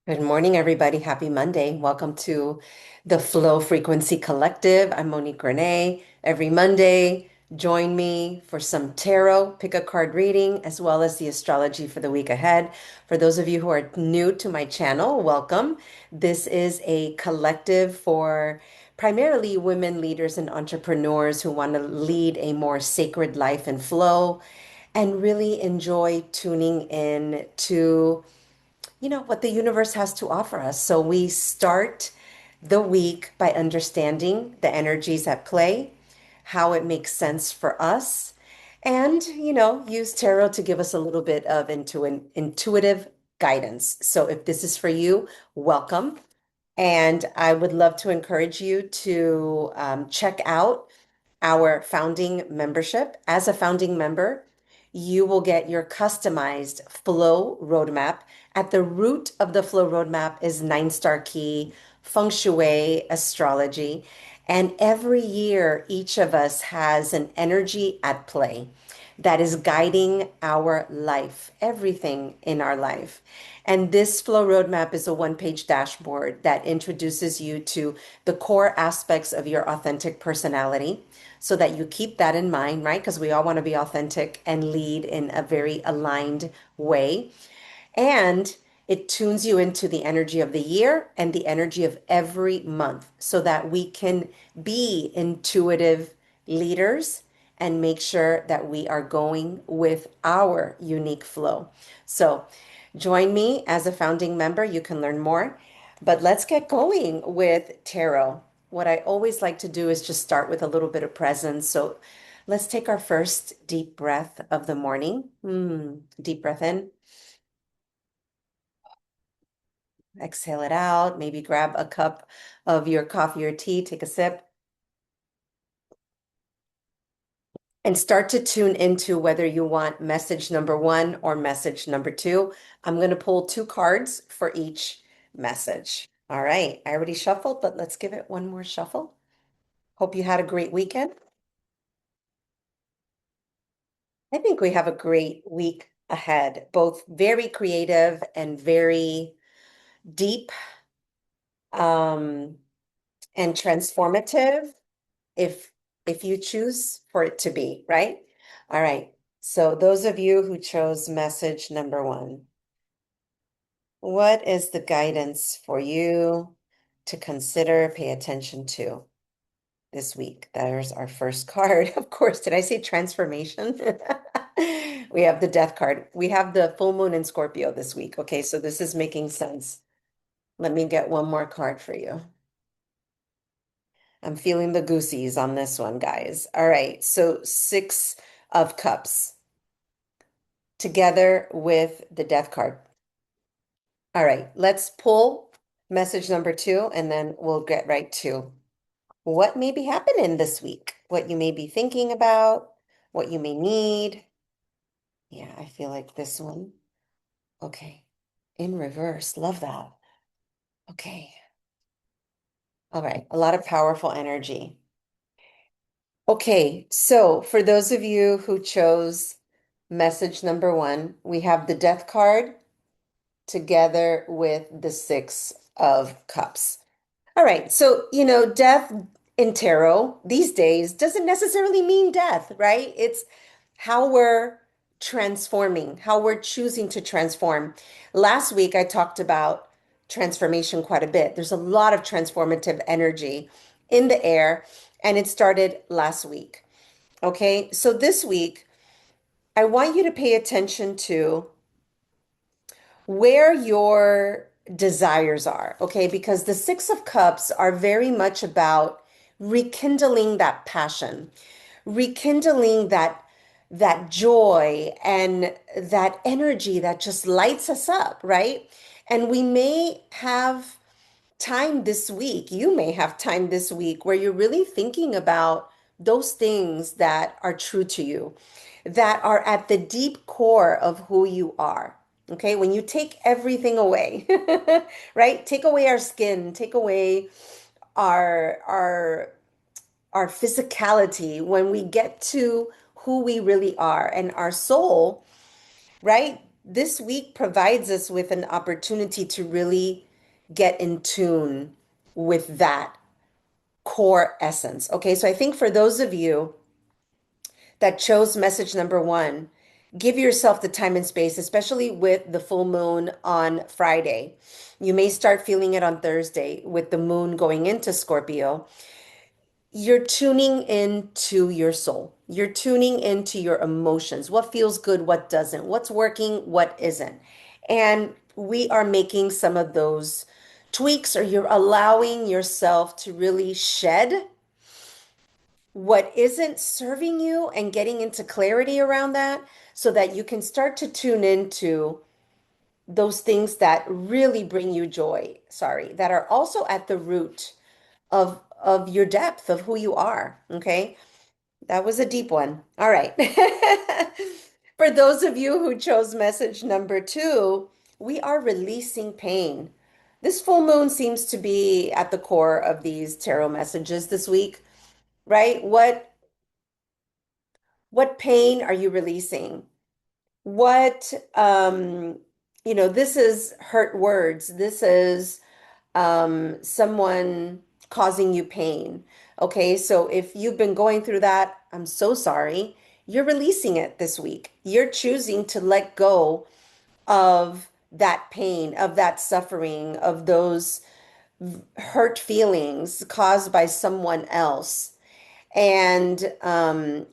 Good morning, everybody. Happy Monday. Welcome to the Flow Frequency Collective. I'm Monique Renee. Every Monday, join me for some tarot, pick a card reading, as well as the astrology for the week ahead. For those of you who are new to my channel, welcome. This is a collective for primarily women leaders and entrepreneurs who want to lead a more sacred life and flow and really enjoy tuning in to what the universe has to offer us. So we start the week by understanding the energies at play, how it makes sense for us, and, use tarot to give us a little bit of intuitive guidance. So if this is for you, welcome. And I would love to encourage you to check out our founding membership. As a founding member, you will get your customized flow roadmap. At the root of the flow roadmap is nine star key, feng shui, astrology. And every year, each of us has an energy at play that is guiding our life, everything in our life. And this flow roadmap is a one-page dashboard that introduces you to the core aspects of your authentic personality so that you keep that in mind, right? Because we all want to be authentic and lead in a very aligned way. And it tunes you into the energy of the year and the energy of every month so that we can be intuitive leaders and make sure that we are going with our unique flow. So join me as a founding member. You can learn more. But let's get going with tarot. What I always like to do is just start with a little bit of presence. So let's take our first deep breath of the morning. Deep breath in. Exhale it out. Maybe grab a cup of your coffee or tea, take a sip, and start to tune into whether you want message number one or message number two. I'm going to pull two cards for each message. All right. I already shuffled, but let's give it one more shuffle. Hope you had a great weekend. I think we have a great week ahead, both very creative and very deep, um, and transformative. if if you choose for it to be, right? All right. So those of you who chose message number one, what is the guidance for you to consider, pay attention to this week? There's our first card. Of course, did I say transformation? We have the death card. We have the full moon in Scorpio this week. Okay, so this is making sense. Let me get one more card for you. I'm feeling the goosies on this one, guys. All right, so Six of Cups together with the Death card. All right, let's pull message number two, and then we'll get right to what may be happening this week, what you may be thinking about, what you may need. Yeah, I feel like this one. Okay, in reverse. Love that. Okay. All right, a lot of powerful energy. Okay, so for those of you who chose message number one, we have the Death card together with the Six of Cups. All right, so death in tarot these days doesn't necessarily mean death, right? It's how we're transforming, how we're choosing to transform. Last week, I talked about transformation quite a bit. There's a lot of transformative energy in the air, and it started last week. Okay, so this week, I want you to pay attention to where your desires are, okay? Because the Six of Cups are very much about rekindling that passion, rekindling that joy and that energy that just lights us up, right? And we may have time this week, you may have time this week where you're really thinking about those things that are true to you, that are at the deep core of who you are. Okay, when you take everything away, right? Take away our skin, take away our our physicality, when we get to who we really are and our soul, right? this week provides us with an opportunity to really get in tune with that core essence. Okay, so I think for those of you that chose message number one, give yourself the time and space, especially with the full moon on Friday. You may start feeling it on Thursday with the moon going into Scorpio. You're tuning into your soul. You're tuning into your emotions. What feels good, what doesn't, what's working, what isn't. And we are making some of those tweaks, or you're allowing yourself to really shed what isn't serving you and getting into clarity around that so that you can start to tune into those things that really bring you joy, sorry, that are also at the root of your depth of who you are, okay? That was a deep one. All right. For those of you who chose message number two, we are releasing pain. This full moon seems to be at the core of these tarot messages this week, right? What pain are you releasing? What this is hurt words. This is someone causing you pain. Okay, so if you've been going through that, I'm so sorry. You're releasing it this week. You're choosing to let go of that pain, of that suffering, of those hurt feelings caused by someone else. And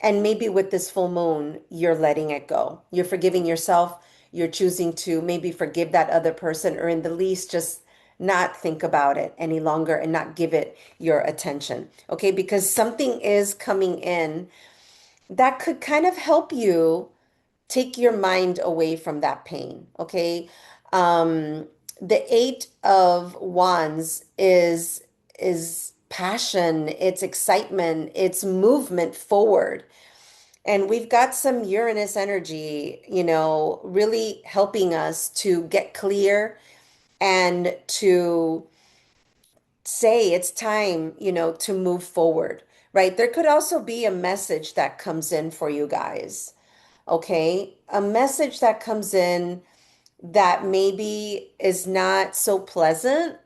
maybe with this full moon, you're letting it go. You're forgiving yourself. You're choosing to maybe forgive that other person, or in the least, just not think about it any longer and not give it your attention. Okay, because something is coming in that could kind of help you take your mind away from that pain. Okay. Um, the Eight of Wands is passion, it's excitement, it's movement forward. And we've got some Uranus energy, really helping us to get clear and to say it's time, to move forward, right? There could also be a message that comes in for you guys. Okay, a message that comes in that maybe is not so pleasant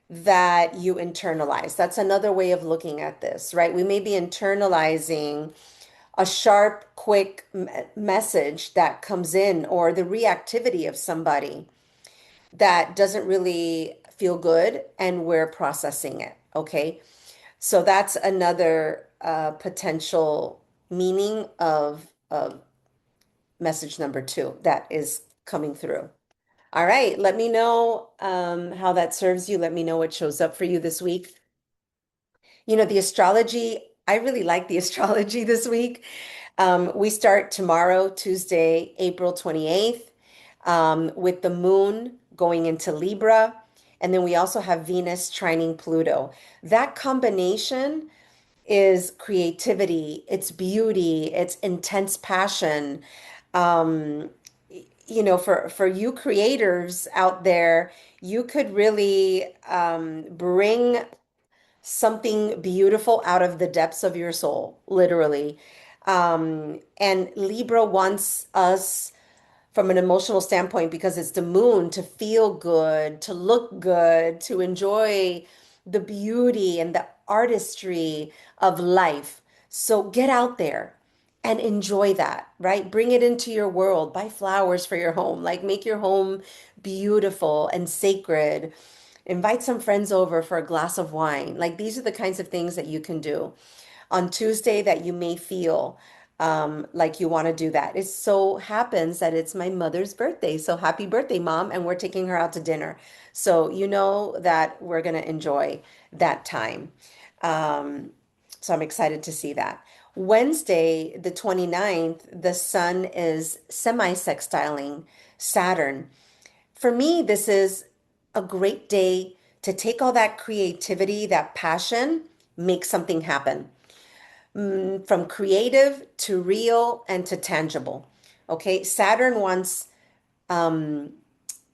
that you internalize. That's another way of looking at this, right? We may be internalizing a sharp, quick message that comes in, or the reactivity of somebody that doesn't really feel good, and we're processing it. Okay, so that's another potential meaning of message number two that is coming through. All right, let me know how that serves you. Let me know what shows up for you this week. The astrology, I really like the astrology this week. We start tomorrow, Tuesday, April 28th, with the moon going into Libra. And then we also have Venus trining Pluto. That combination is creativity, it's beauty, it's intense passion. Um, for you creators out there, you could really bring something beautiful out of the depths of your soul, literally. And Libra wants us from an emotional standpoint, because it's the moon, to feel good, to look good, to enjoy the beauty and the artistry of life. So get out there and enjoy that, right? Bring it into your world. Buy flowers for your home. Like, make your home beautiful and sacred. Invite some friends over for a glass of wine. Like, these are the kinds of things that you can do on Tuesday that you may feel like you want to do that. It so happens that it's my mother's birthday. So happy birthday, Mom. And we're taking her out to dinner. So you know that we're going to enjoy that time. Um, so I'm excited to see that. Wednesday, the 29th, the sun is semi-sextiling Saturn. For me, this is a great day to take all that creativity, that passion, make something happen. From creative to real and to tangible. Okay, Saturn wants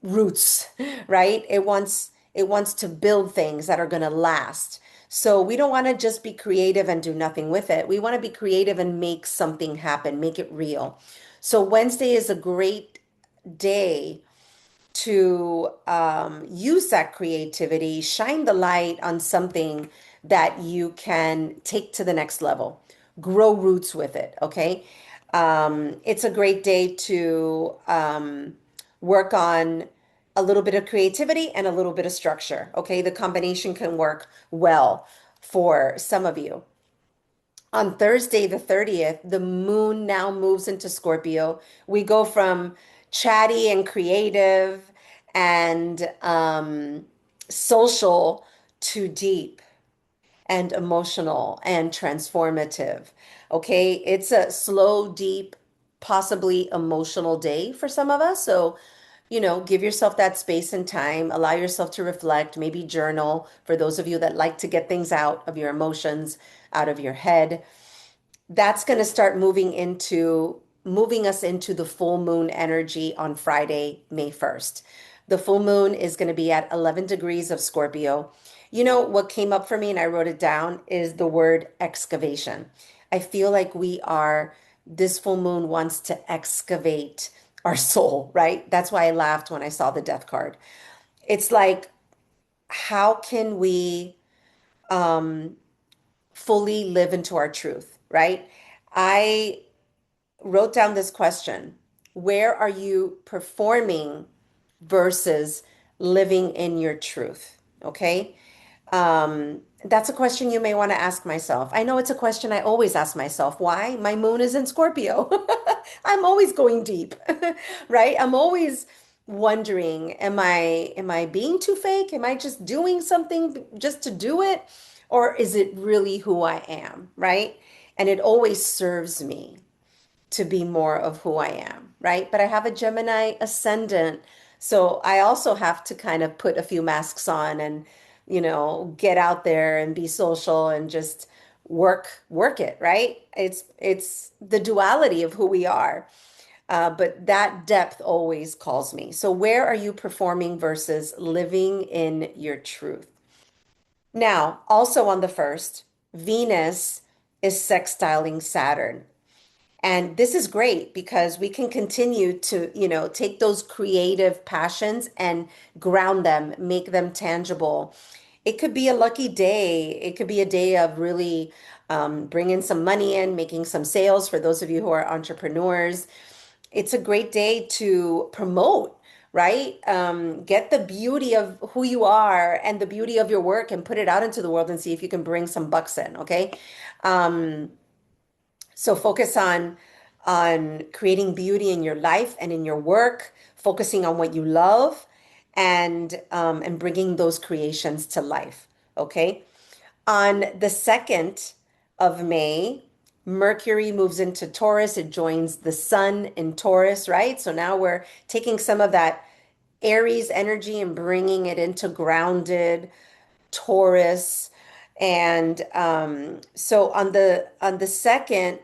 roots, right? It wants to build things that are going to last. So we don't want to just be creative and do nothing with it. We want to be creative and make something happen, make it real. So Wednesday is a great day to use that creativity, shine the light on something that you can take to the next level, grow roots with it, okay? It's a great day to work on a little bit of creativity and a little bit of structure, okay? The combination can work well for some of you. On Thursday, the 30th, the moon now moves into Scorpio. We go from chatty and creative and social to deep and emotional and transformative. Okay, it's a slow, deep, possibly emotional day for some of us. So, give yourself that space and time, allow yourself to reflect, maybe journal for those of you that like to get things out of your emotions, out of your head. That's going to start moving us into the full moon energy on Friday, May 1st. The full moon is going to be at 11 degrees of Scorpio. You know what came up for me and I wrote it down is the word excavation. I feel like this full moon wants to excavate our soul, right? That's why I laughed when I saw the death card. It's like, how can we fully live into our truth, right? I wrote down this question. Where are you performing versus living in your truth? Okay. That's a question you may want to ask myself. I know it's a question I always ask myself. Why? My moon is in Scorpio. I'm always going deep, right? I'm always wondering, am I being too fake? Am I just doing something just to do it? Or is it really who I am, right? And it always serves me to be more of who I am, right? But I have a Gemini ascendant, so I also have to kind of put a few masks on and, get out there and be social and just work it, right? It's the duality of who we are. But that depth always calls me. So where are you performing versus living in your truth? Now, also on the first, Venus is sextiling Saturn. And this is great because we can continue to, take those creative passions and ground them, make them tangible. It could be a lucky day. It could be a day of really bringing some money in, making some sales for those of you who are entrepreneurs. It's a great day to promote, right? Get the beauty of who you are and the beauty of your work and put it out into the world and see if you can bring some bucks in, okay? Um, so focus on creating beauty in your life and in your work, focusing on what you love, and bringing those creations to life. Okay. On the 2nd of May, Mercury moves into Taurus. It joins the sun in Taurus, right? So now we're taking some of that Aries energy and bringing it into grounded Taurus. And so on the second,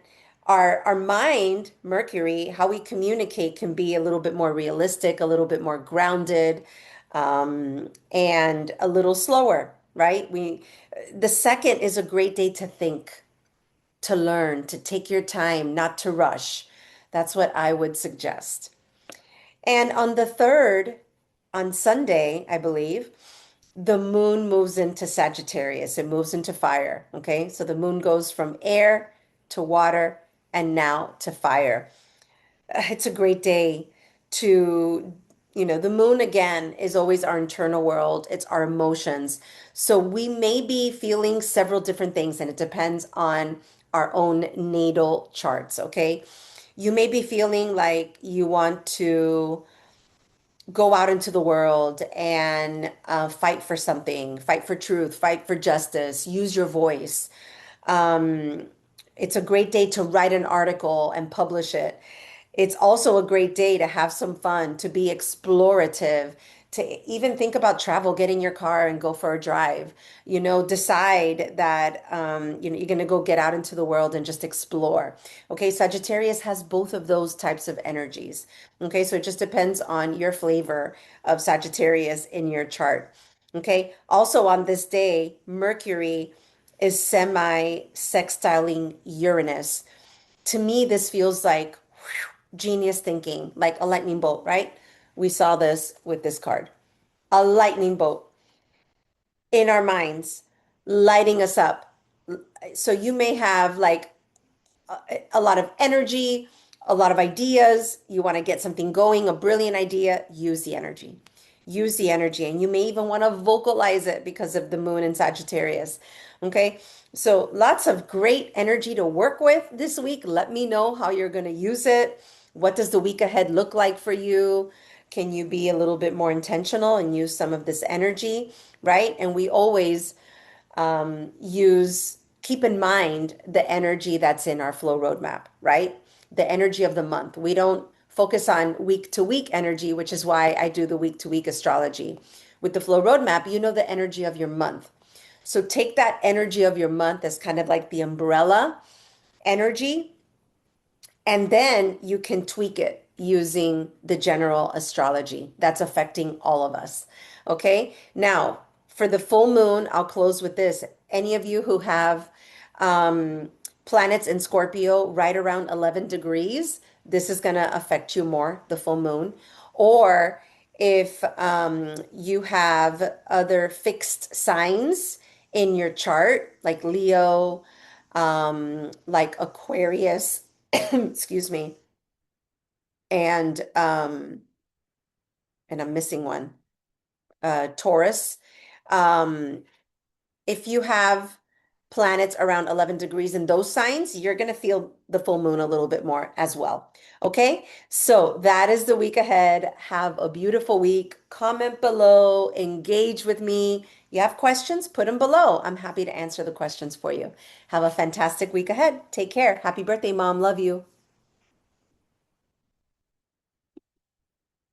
our mind, Mercury, how we communicate can be a little bit more realistic, a little bit more grounded, and a little slower, right? The second is a great day to think, to learn, to take your time, not to rush. That's what I would suggest. And on the third, on Sunday, I believe, the moon moves into Sagittarius. It moves into fire. Okay. So the moon goes from air to water and now to fire. It's a great day to, the moon again is always our internal world, it's our emotions. So we may be feeling several different things, and it depends on our own natal charts. Okay. You may be feeling like you want to go out into the world and fight for something, fight for truth, fight for justice, use your voice. Um, it's a great day to write an article and publish it. It's also a great day to have some fun, to be explorative, to even think about travel, get in your car and go for a drive. Decide that you're going to go get out into the world and just explore. Okay, Sagittarius has both of those types of energies. Okay, so it just depends on your flavor of Sagittarius in your chart. Okay, also on this day, Mercury is semi sextiling Uranus. To me, this feels like genius thinking, like a lightning bolt, right? We saw this with this card. A lightning bolt in our minds, lighting us up. So you may have like a lot of energy, a lot of ideas. You want to get something going, a brilliant idea, use the energy. Use the energy. And you may even want to vocalize it because of the moon in Sagittarius. Okay. So lots of great energy to work with this week. Let me know how you're going to use it. What does the week ahead look like for you? Can you be a little bit more intentional and use some of this energy, right? And we always keep in mind the energy that's in our flow roadmap, right? The energy of the month. We don't focus on week to week energy, which is why I do the week to week astrology. With the flow roadmap, you know the energy of your month. So take that energy of your month as kind of like the umbrella energy, and then you can tweak it using the general astrology that's affecting all of us. Okay. Now, for the full moon, I'll close with this. Any of you who have um, planets in Scorpio right around 11 degrees, this is going to affect you more, the full moon. Or if you have other fixed signs in your chart, like Leo, like Aquarius, excuse me, and I'm missing one, Taurus. Um, if you have planets around 11 degrees in those signs, you're going to feel the full moon a little bit more as well. Okay, so that is the week ahead. Have a beautiful week. Comment below, engage with me. You have questions, put them below. I'm happy to answer the questions for you. Have a fantastic week ahead. Take care. Happy birthday, Mom. Love you.